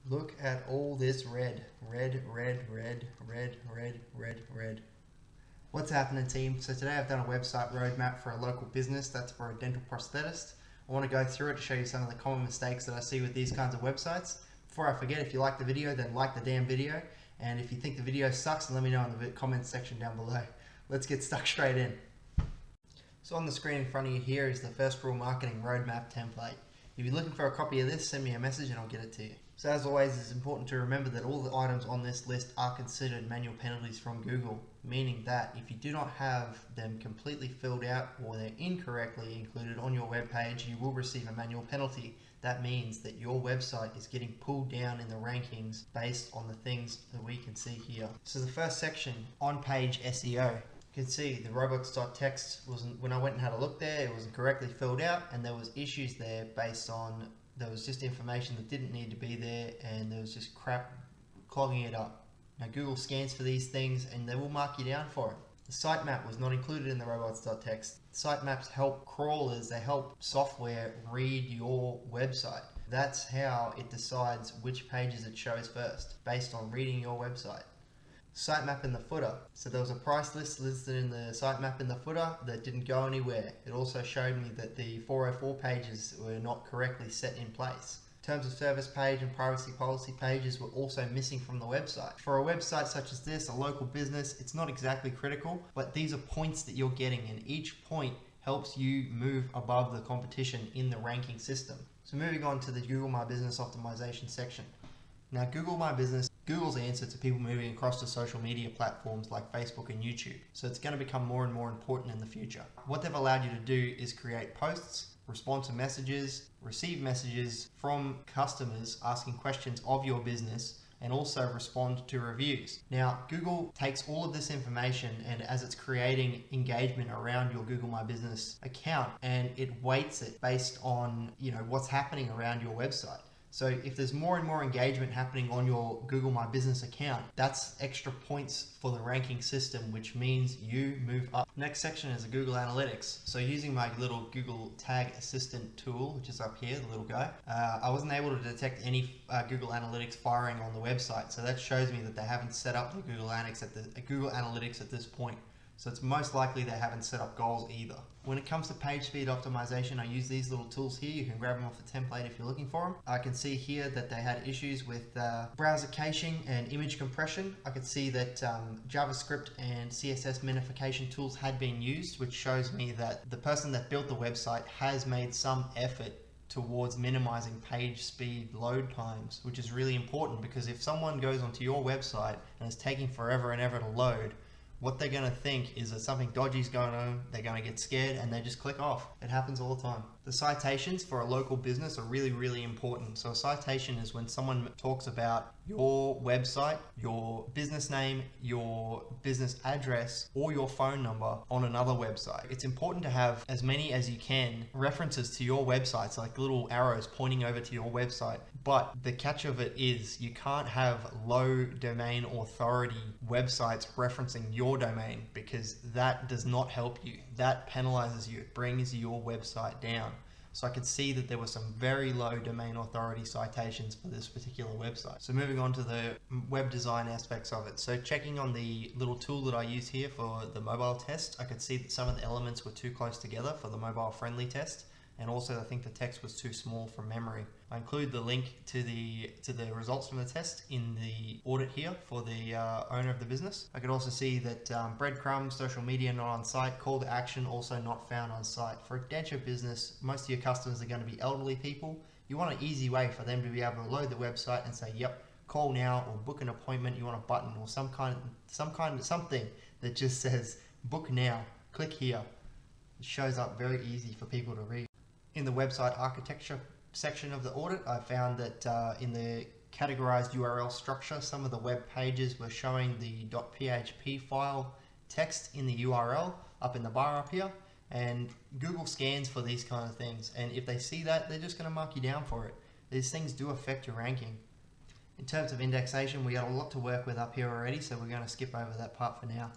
Look at all this red. Red, red, red, red, red, red, red. What's happening, team? So today I've done a website roadmap for a local business that's for a dental prosthetist. I want to go through it to show you some of the common mistakes that I see with these kinds of websites. Before I forget, if you like the video, then like the damn video. And if you think the video sucks, let me know in the comments section down below. Let's get stuck straight in. So on the screen in front of you here is the First Rule Marketing Roadmap template. If you're looking for a copy of this, send me a message and I'll get it to you. So as always, it's important to remember that all the items on this list are considered manual penalties from Google, meaning that if you do not have them completely filled out or they're incorrectly included on your web page, you will receive a manual penalty. That means that your website is getting pulled down in the rankings based on the things that we can see here. So the first section, on-page SEO. You can see the robots.txt wasn't, when I went and had a look there, it wasn't correctly filled out and there was issues there based on, there was just information that didn't need to be there and there was just crap clogging it up. Now Google scans for these things and they will mark you down for it. The sitemap was not included in the robots.txt. Sitemaps help crawlers, they help software read your website. That's how it decides which pages it shows first, based on reading your website. Sitemap in the footer. So there was a price list listed in the sitemap in the footer that didn't go anywhere. It also showed me that the 404 pages were not correctly set in place. Terms of service page and privacy policy pages were also missing from the website. For a website such as this, a local business, it's not exactly critical, but these are points that you're getting and each point helps you move above the competition in the ranking system. So moving on to the Google My Business optimization section. Now Google My Business, Google's answer to people moving across to social media platforms like Facebook and YouTube. So it's going to become more and more important in the future. What they've allowed you to do is create posts, respond to messages, receive messages from customers asking questions of your business, and also respond to reviews. Now, Google takes all of this information and as it's creating engagement around your Google My Business account, and it weights it based on, what's happening around your website. So if there's more and more engagement happening on your Google My Business account, that's extra points for the ranking system, which means you move up. Next section is the Google Analytics. So using my little Google Tag Assistant tool, which is up here, the little guy, I wasn't able to detect any Google Analytics firing on the website. So that shows me that they haven't set up the Google Analytics at this point. So it's most likely they haven't set up goals either. When it comes to page speed optimization, I use these little tools here. You can grab them off the template if you're looking for them. I can see here that they had issues with browser caching and image compression. I could see that JavaScript and CSS minification tools had been used, which shows me that the person that built the website has made some effort towards minimizing page speed load times, which is really important because if someone goes onto your website and it's taking forever and ever to load, what they're going to think is that something dodgy is going on, they're going to get scared and they just click off. It happens all the time. The citations for a local business are really, really important. So a citation is when someone talks about your website, your business name, your business address, or your phone number on another website. It's important to have as many as you can references to your website, so like little arrows pointing over to your website. But the catch of it is you can't have low domain authority websites referencing your domain because that does not help you. That penalizes you. It brings your website down. So I could see that there were some very low domain authority citations for this particular website. So moving on to the web design aspects of it. So checking on the little tool that I use here for the mobile test, I could see that some of the elements were too close together for the mobile friendly test. And also I think the text was too small from memory. I include the link to the results from the test in the audit here for the owner of the business. I could also see that breadcrumbs, social media not on site, call to action also not found on site. For a denture business, most of your customers are going to be elderly people. You want an easy way for them to be able to load the website and say, yep, call now or book an appointment. You want a button or something that just says book now, click here. It shows up very easy for people to read. In the website architecture section of the audit, I found that in the categorized URL structure, some of the web pages were showing the .php file text in the URL up in the bar up here, and Google scans for these kind of things, and if they see that, they're just going to mark you down for it. These things do affect your ranking. In terms of indexation, we got a lot to work with up here already, so we're going to skip over that part for now.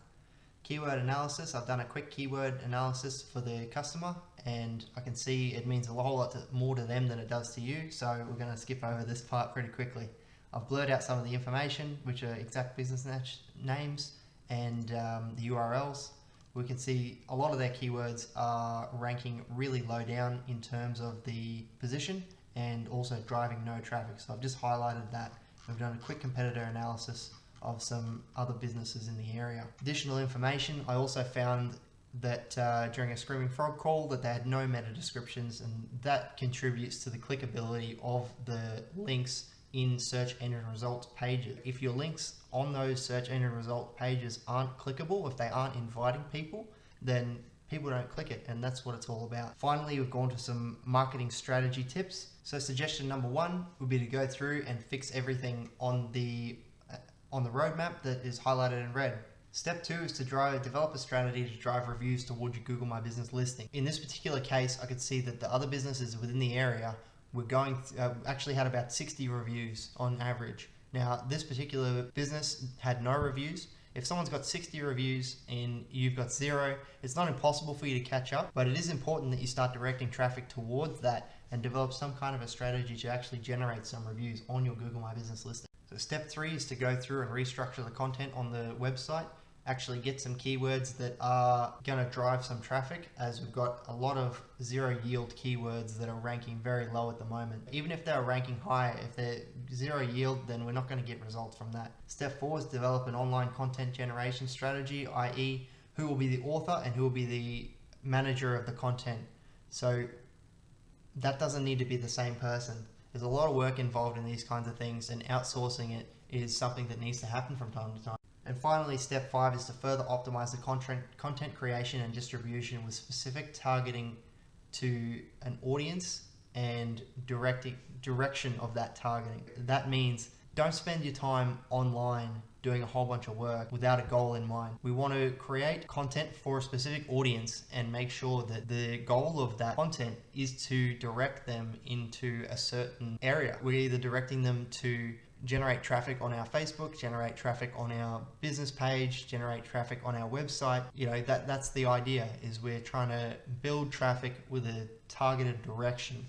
Keyword analysis, I've done a quick keyword analysis for the customer and I can see it means a whole lot more to them than it does to you, so we're going to skip over this part pretty quickly. I've blurred out some of the information, which are exact business names and the URLs. We can see a lot of their keywords are ranking really low down in terms of the position and also driving no traffic. So I've just highlighted that. We've done a quick competitor analysis of some other businesses in the area. Additional information, I also found that during a Screaming Frog call that they had no meta descriptions, and that contributes to the clickability of the links in search engine results pages. If your links on those search engine result pages aren't clickable, if they aren't inviting people, then people don't click it, and that's what it's all about. Finally, we've gone to some marketing strategy tips. So suggestion number 1 would be to go through and fix everything on the roadmap that is highlighted in red. Step 2 is to develop a strategy to drive reviews towards your Google My Business listing. In this particular case, I could see that the other businesses within the area were actually had about 60 reviews on average. Now, this particular business had no reviews. If someone's got 60 reviews and you've got 0, it's not impossible for you to catch up, but it is important that you start directing traffic towards that and develop some kind of a strategy to actually generate some reviews on your Google My Business listing. So step 3 is to go through and restructure the content on the website, actually get some keywords that are going to drive some traffic, as we've got a lot of 0 yield keywords that are ranking very low at the moment. Even if they're ranking high, if they're 0 yield, then we're not going to get results from that. Step 4 is develop an online content generation strategy, i.e. who will be the author and who will be the manager of the content. So that doesn't need to be the same person. There's a lot of work involved in these kinds of things, and outsourcing it is something that needs to happen from time to time. And finally, step 5 is to further optimize the content creation and distribution with specific targeting to an audience and direction of that targeting. That means don't spend your time online doing a whole bunch of work without a goal in mind. We want to create content for a specific audience and make sure that the goal of that content is to direct them into a certain area. We're either directing them to generate traffic on our Facebook, generate traffic on our business page, generate traffic on our website. That's the idea, is we're trying to build traffic with a targeted direction.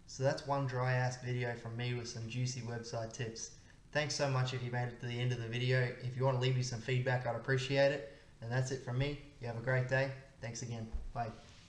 So that's one dry ass video from me with some juicy website tips. Thanks so much if you made it to the end of the video. If you want to leave me some feedback, I'd appreciate it. And that's it from me. You have a great day. Thanks again. Bye.